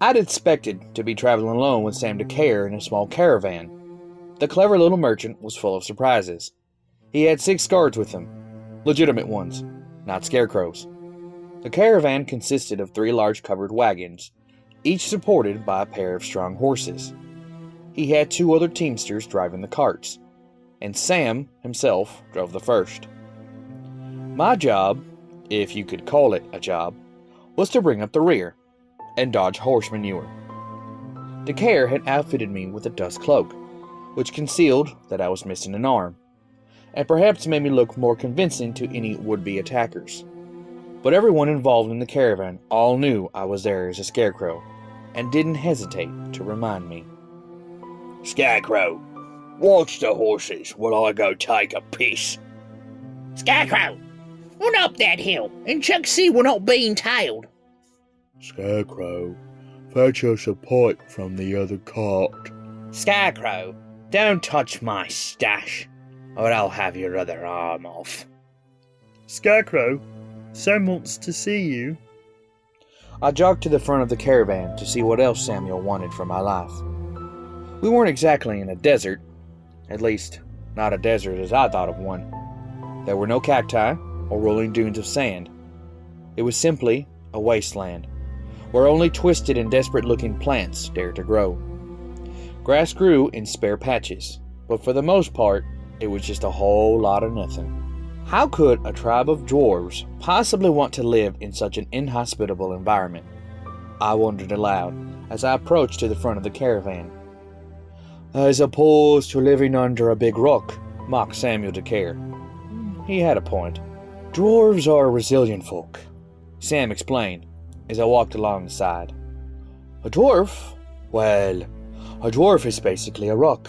I'd expected to be traveling alone with Sam DeCare in a small caravan. The clever little merchant was full of surprises. He had 6 guards with him, legitimate ones, not scarecrows. The caravan consisted of 3 large covered wagons, each supported by a pair of strong horses. He had 2 other teamsters driving the carts, and Sam himself drove the first. My job, if you could call it a job, was to bring up the rear and dodge horse manure. DeCare had outfitted me with a dust cloak, which concealed that I was missing an arm, and perhaps made me look more convincing to any would-be attackers. But everyone involved in the caravan all knew I was there as a scarecrow, and didn't hesitate to remind me. Scarecrow, watch the horses while I go take a piss. Scarecrow, run up that hill and check see we're not being tailed. Scarecrow, fetch us a pipe from the other cart. Scarecrow, don't touch my stash, or I'll have your other arm off. Scarecrow, Sam wants to see you. I jogged to the front of the caravan to see what else Samuel wanted from my life. We weren't exactly in a desert, at least not a desert as I thought of one. There were no cacti or rolling dunes of sand. It was simply a wasteland, where only twisted and desperate-looking plants dared to grow. Grass grew in spare patches, but for the most part, it was just a whole lot of nothing. How could a tribe of dwarves possibly want to live in such an inhospitable environment? I wondered aloud as I approached to the front of the caravan. As opposed to living under a big rock, mocked Samuel DeCare. He had a point. Dwarves are resilient folk, Sam explained as I walked along the side. A dwarf? Well, a dwarf is basically a rock.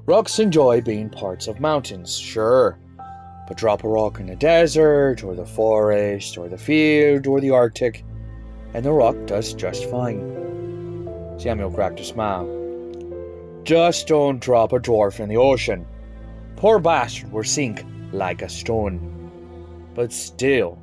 Rocks enjoy being parts of mountains, sure, but drop a rock in the desert, or the forest, or the field, or the Arctic, and the rock does just fine. Samuel cracked a smile. Just don't drop a dwarf in the ocean. Poor bastard will sink like a stone. But still,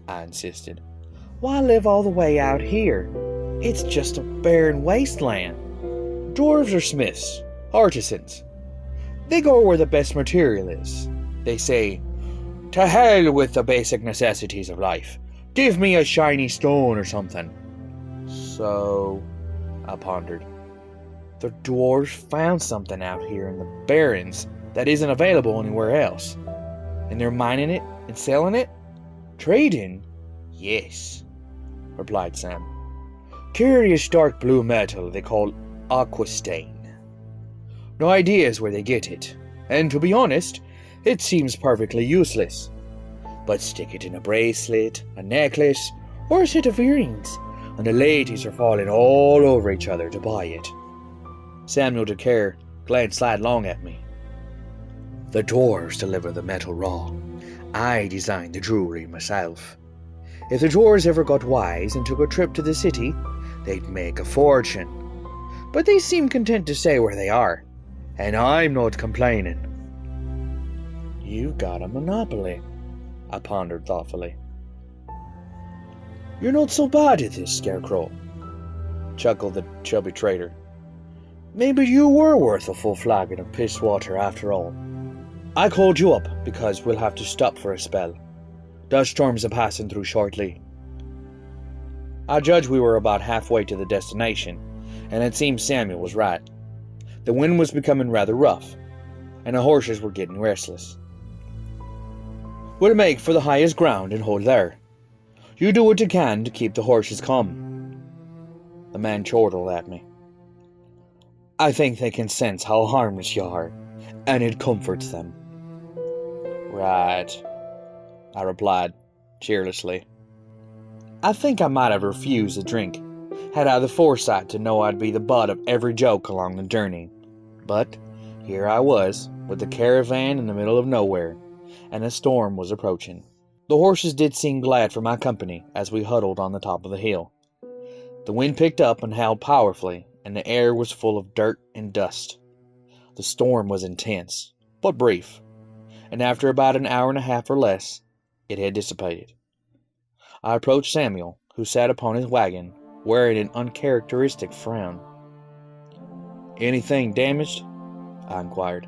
I insisted, why live all the way out here? It's just a barren wasteland. Dwarves are smiths, artisans. They go where the best material is. They say, to hell with the basic necessities of life. Give me a shiny stone or something. So, I pondered, the dwarves found something out here in the barrens that isn't available anywhere else. And they're mining it and selling it? Trading? Yes, replied Sam. Curious dark blue metal they call aquastain. No ideas where they get it, and to be honest, it seems perfectly useless. But stick it in a bracelet, a necklace, or a set of earrings, and the ladies are falling all over each other to buy it. Samuel DeCare glanced sidelong at me. The dwarves deliver the metal raw. I designed the jewelry myself. If the dwarves ever got wise and took a trip to the city, they'd make a fortune. But they seem content to stay where they are, and I'm not complaining. You've got a monopoly, I pondered thoughtfully. You're not so bad at this, Scarecrow, chuckled the chubby trader. Maybe you were worth a full flagon of piss water after all. I called you up because we'll have to stop for a spell. Dust storms are passing through shortly. I judged we were about halfway to the destination, and it seemed Samuel was right. The wind was becoming rather rough, and the horses were getting restless. We'll make for the highest ground and hold there. You do what you can to keep the horses calm. The man chortled at me. I think they can sense how harmless you are, and it comforts them. Right, I replied, cheerlessly. I think I might have refused a drink, had I the foresight to know I'd be the butt of every joke along the journey. But here I was, with the caravan in the middle of nowhere, and a storm was approaching. The horses did seem glad for my company as we huddled on the top of the hill. The wind picked up and howled powerfully, and the air was full of dirt and dust. The storm was intense, but brief, and after about an hour and a half or less, it had dissipated. I approached Samuel, who sat upon his wagon, wearing an uncharacteristic frown. "Anything damaged?" I inquired.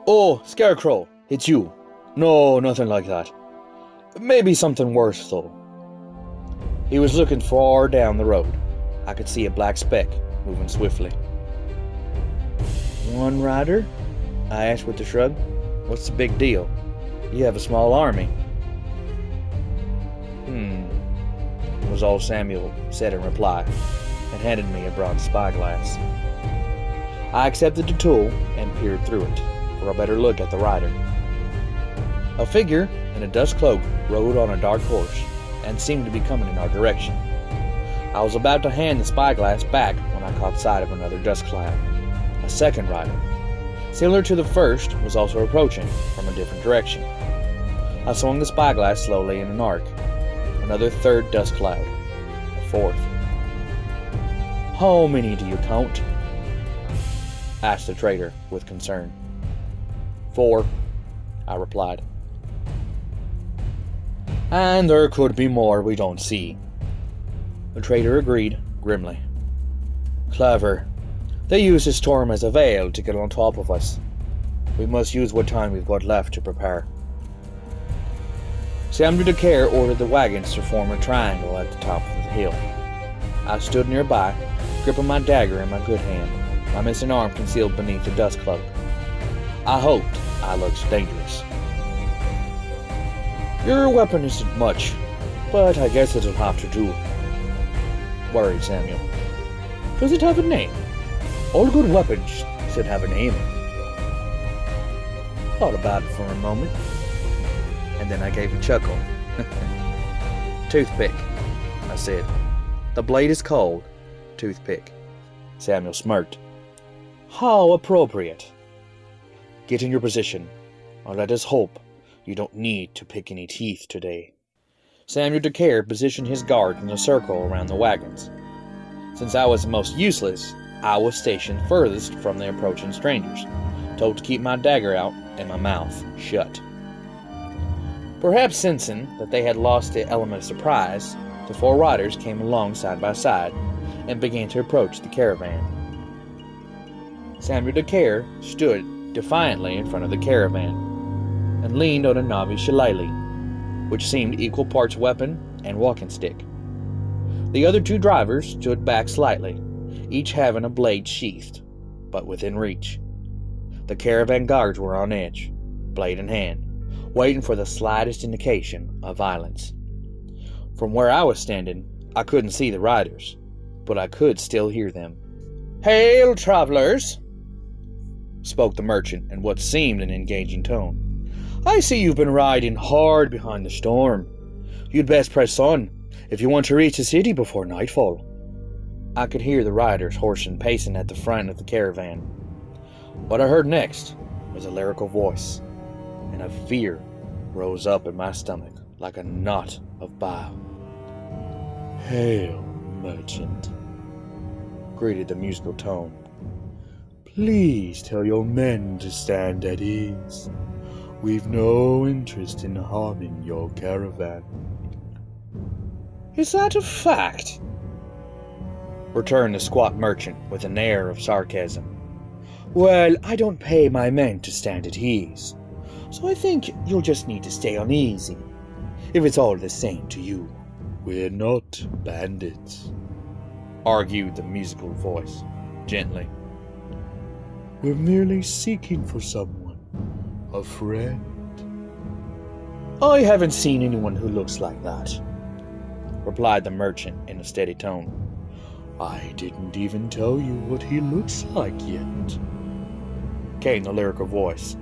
Oh, Scarecrow, it's you. No, nothing like that. Maybe something worse, though." He was looking far down the road. I could see a black speck moving swiftly. "One rider?" I asked with a shrug. "What's the big deal? You have a small army." Was all Samuel said in reply, and handed me a bronze spyglass. I accepted the tool and peered through it for a better look at the rider. A figure in a dust cloak rode on a dark horse and seemed to be coming in our direction. I was about to hand the spyglass back when I caught sight of another dust cloud. A second rider, similar to the first, was also approaching from a different direction. I swung the spyglass slowly in an arc. Another third dust cloud. A fourth. "How many do you count?" asked the trader with concern. "4, I replied. "And there could be more we don't see." The trader agreed grimly. "Clever. They use the storm as a veil to get on top of us. We must use what time we've got left to prepare." Samuel DeCare ordered the wagons to form a triangle at the top of the hill. I stood nearby, gripping my dagger in my good hand, my missing arm concealed beneath the dust cloak. I hoped I looked dangerous. "Your weapon isn't much, but I guess it'll have to do," worried Samuel. "Does it have a name? All good weapons should have a name." Thought about it for a moment, and then I gave a chuckle. "Toothpick," I said. "The blade is called Toothpick." Samuel smirked. "How appropriate. Get in your position, or let us hope you don't need to pick any teeth today." Samuel DeCare positioned his guards in a circle around the wagons. Since I was the most useless, I was stationed furthest from the approaching strangers, told to keep my dagger out and my mouth shut. Perhaps sensing that they had lost the element of surprise, the 4 riders came along side by side and began to approach the caravan. Samuel DeCare stood defiantly in front of the caravan and leaned on a knobby shillelagh, which seemed equal parts weapon and walking stick. The other 2 drivers stood back slightly, each having a blade sheathed, but within reach. The caravan guards were on edge, blade in hand, waiting for the slightest indication of violence. From where I was standing, I couldn't see the riders, but I could still hear them. "Hail, travelers!" spoke the merchant in what seemed an engaging tone. "I see you've been riding hard behind the storm. You'd best press on if you want to reach the city before nightfall." I could hear the riders horsing pacing at the front of the caravan. What I heard next was a lyrical voice, and a fear rose up in my stomach like a knot of bile. "Hail, merchant," greeted the musical tone. "Please tell your men to stand at ease. We've no interest in harming your caravan." "Is that a fact?" returned the squat merchant with an air of sarcasm. "Well, I don't pay my men to stand at ease, so I think you'll just need to stay uneasy, if it's all the same to you." "We're not bandits," argued the musical voice, gently. "We're merely seeking for someone, a friend." "I haven't seen anyone who looks like that," replied the merchant in a steady tone. "I didn't even tell you what he looks like yet," came the lyrical voice,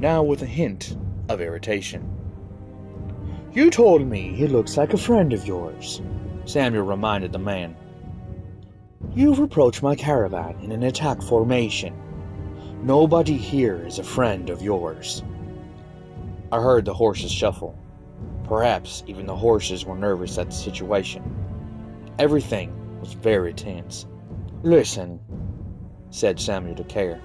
now with a hint of irritation. "You told me he looks like a friend of yours," Samuel reminded the man. "You've approached my caravan in an attack formation. Nobody here is a friend of yours." I heard the horses shuffle. Perhaps even the horses were nervous at the situation. Everything was very tense. "Listen," said Samuel DeCare.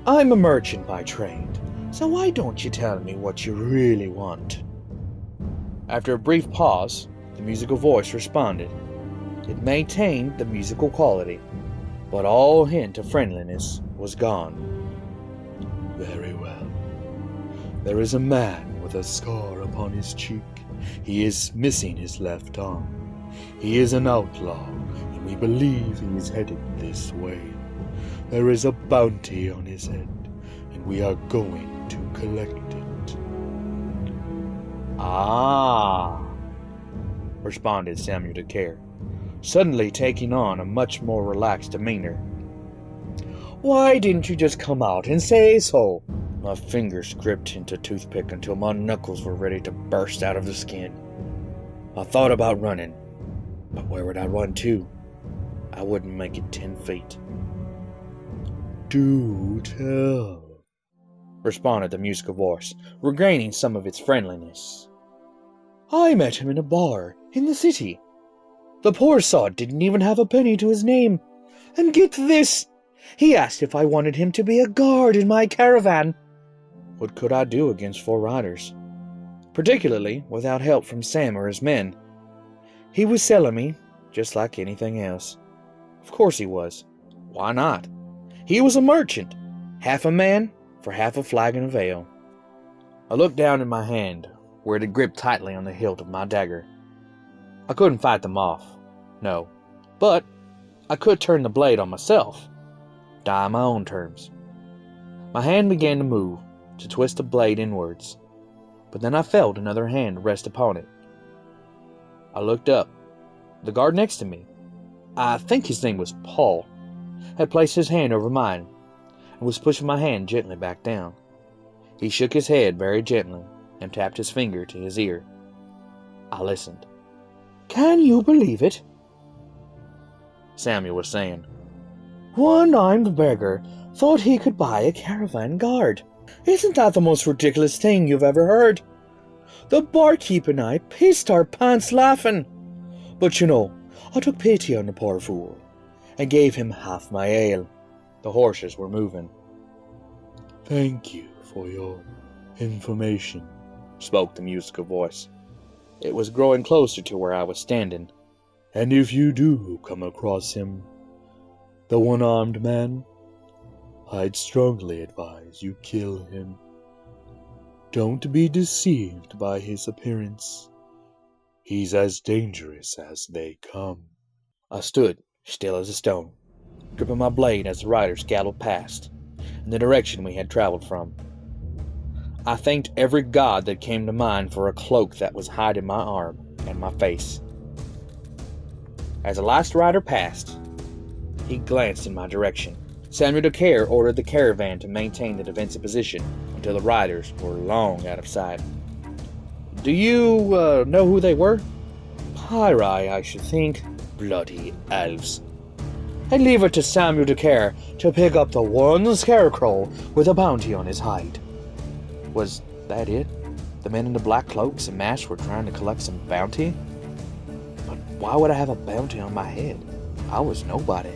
"I'm a merchant by trade, so why don't you tell me what you really want?" After a brief pause, The musical voice responded. It maintained the musical quality, but all hint of friendliness was gone. Very well. There is a man with a scar upon his cheek. He is missing his left arm. He is an outlaw, and we believe he is headed this way. There is a bounty on his head, and we are going to collect it. Ah, responded Samuel DeCare, suddenly taking on a much more relaxed demeanor. Why didn't you just come out and say so? My fingers gripped into toothpick until my knuckles were ready to burst out of the skin. I thought about running, but where would I run to? I wouldn't make it 10 feet. Do tell, responded the musical voice, regaining some of its friendliness. I met him in a bar in the city. The poor sod didn't even have a penny to his name. And get this, he asked if I wanted him to be a guard in my caravan. What could I do against 4 riders? Particularly without help from Sam or his men. He was selling me just like anything else. Of course he was. Why not? He was a merchant, half a man for half a flagon of ale. I looked down in my hand, where it had gripped tightly on the hilt of my dagger. I couldn't fight them off, no, but I could turn the blade on myself, die on my own terms. My hand began to move, to twist the blade inwards, but then I felt another hand rest upon it. I looked up. The guard next to me, I think his name was Paul, had placed his hand over mine and was pushing my hand gently back down. He shook his head very gently and tapped his finger to his ear. I listened. Can you believe it? Samuel was saying. One-armed beggar thought he could buy a caravan guard. Isn't that the most ridiculous thing you've ever heard? The barkeep and I pissed our pants laughing. But you know, I took pity on the poor fool and gave him half my ale. The horses were moving. Thank you for your information, spoke the musical voice. It was growing closer to where I was standing. And if you do come across him, the one-armed man, I'd strongly advise you kill him. Don't be deceived by his appearance. He's as dangerous as they come. I stood, still as a stone, gripping my blade as the riders galloped past, in the direction we had traveled from. I thanked every god that came to mind for a cloak that was hiding my arm and my face. As the last rider passed, he glanced in my direction. Samuel DeCare ordered the caravan to maintain the defensive position until the riders were long out of sight. Do you, know who they were? Pyri, I should think. Bloody elves. I'd leave it to Samuel DeCare to pick up the one Scarecrow with a bounty on his hide. Was that it? The men in the black cloaks and masks were trying to collect some bounty? But why would I have a bounty on my head? I was nobody.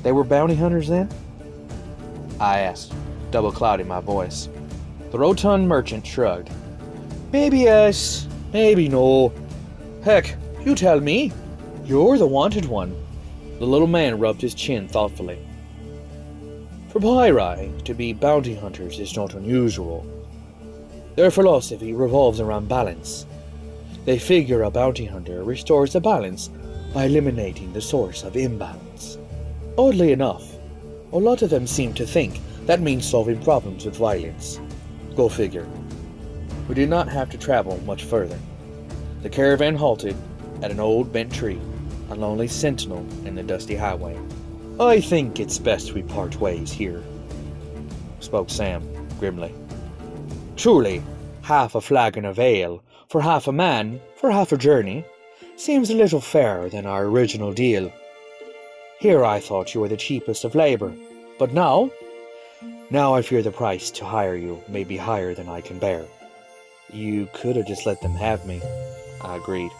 They were bounty hunters then? I asked, double clouding my voice. The rotund merchant shrugged. Maybe yes, maybe no. Heck, you tell me. You're the wanted one. The little man rubbed his chin thoughtfully. For Pyri to be bounty hunters is not unusual. Their philosophy revolves around balance. They figure a bounty hunter restores the balance by eliminating the source of imbalance. Oddly enough, a lot of them seem to think that means solving problems with violence. Go figure. We did not have to travel much further. The caravan halted at an old bent tree, a lonely sentinel in the dusty highway. I think it's best we part ways here, spoke Sam grimly. Truly, half a flagon of ale for half a man for half a journey seems a little fairer than our original deal. Here I thought you were the cheapest of labor, but now I fear the price to hire you may be higher than I can bear. You could have just let them have me, I agreed.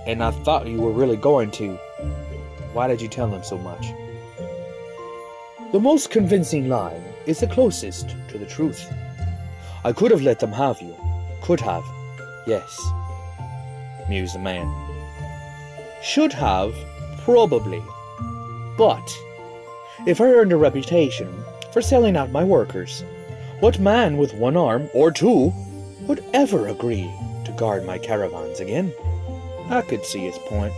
And I thought you were really going to. Why did you tell them so much? The most convincing line is the closest to the truth. I could have let them have you. Could have. Yes. mused the man. Should have, probably. But, if I earned a reputation for selling out my workers, what man with one arm, or two, would ever agree to guard my caravans again? I could see his point,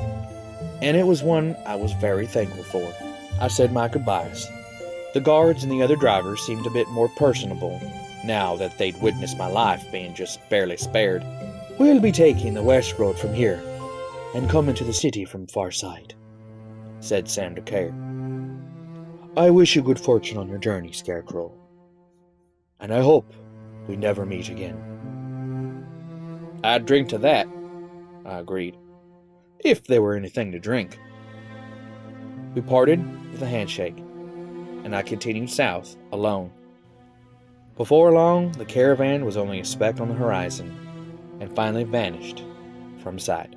and it was one I was very thankful for. I said my goodbyes. The guards and the other drivers seemed a bit more personable, now that they'd witnessed my life being just barely spared. We'll be taking the west road from here, and coming to the city from far side, said Sam to Care. I wish you good fortune on your journey, Scarecrow, and I hope we never meet again. I'd drink to that, I agreed, if there were anything to drink. We parted with a handshake, and I continued south alone. Before long, the caravan was only a speck on the horizon, and finally vanished from sight.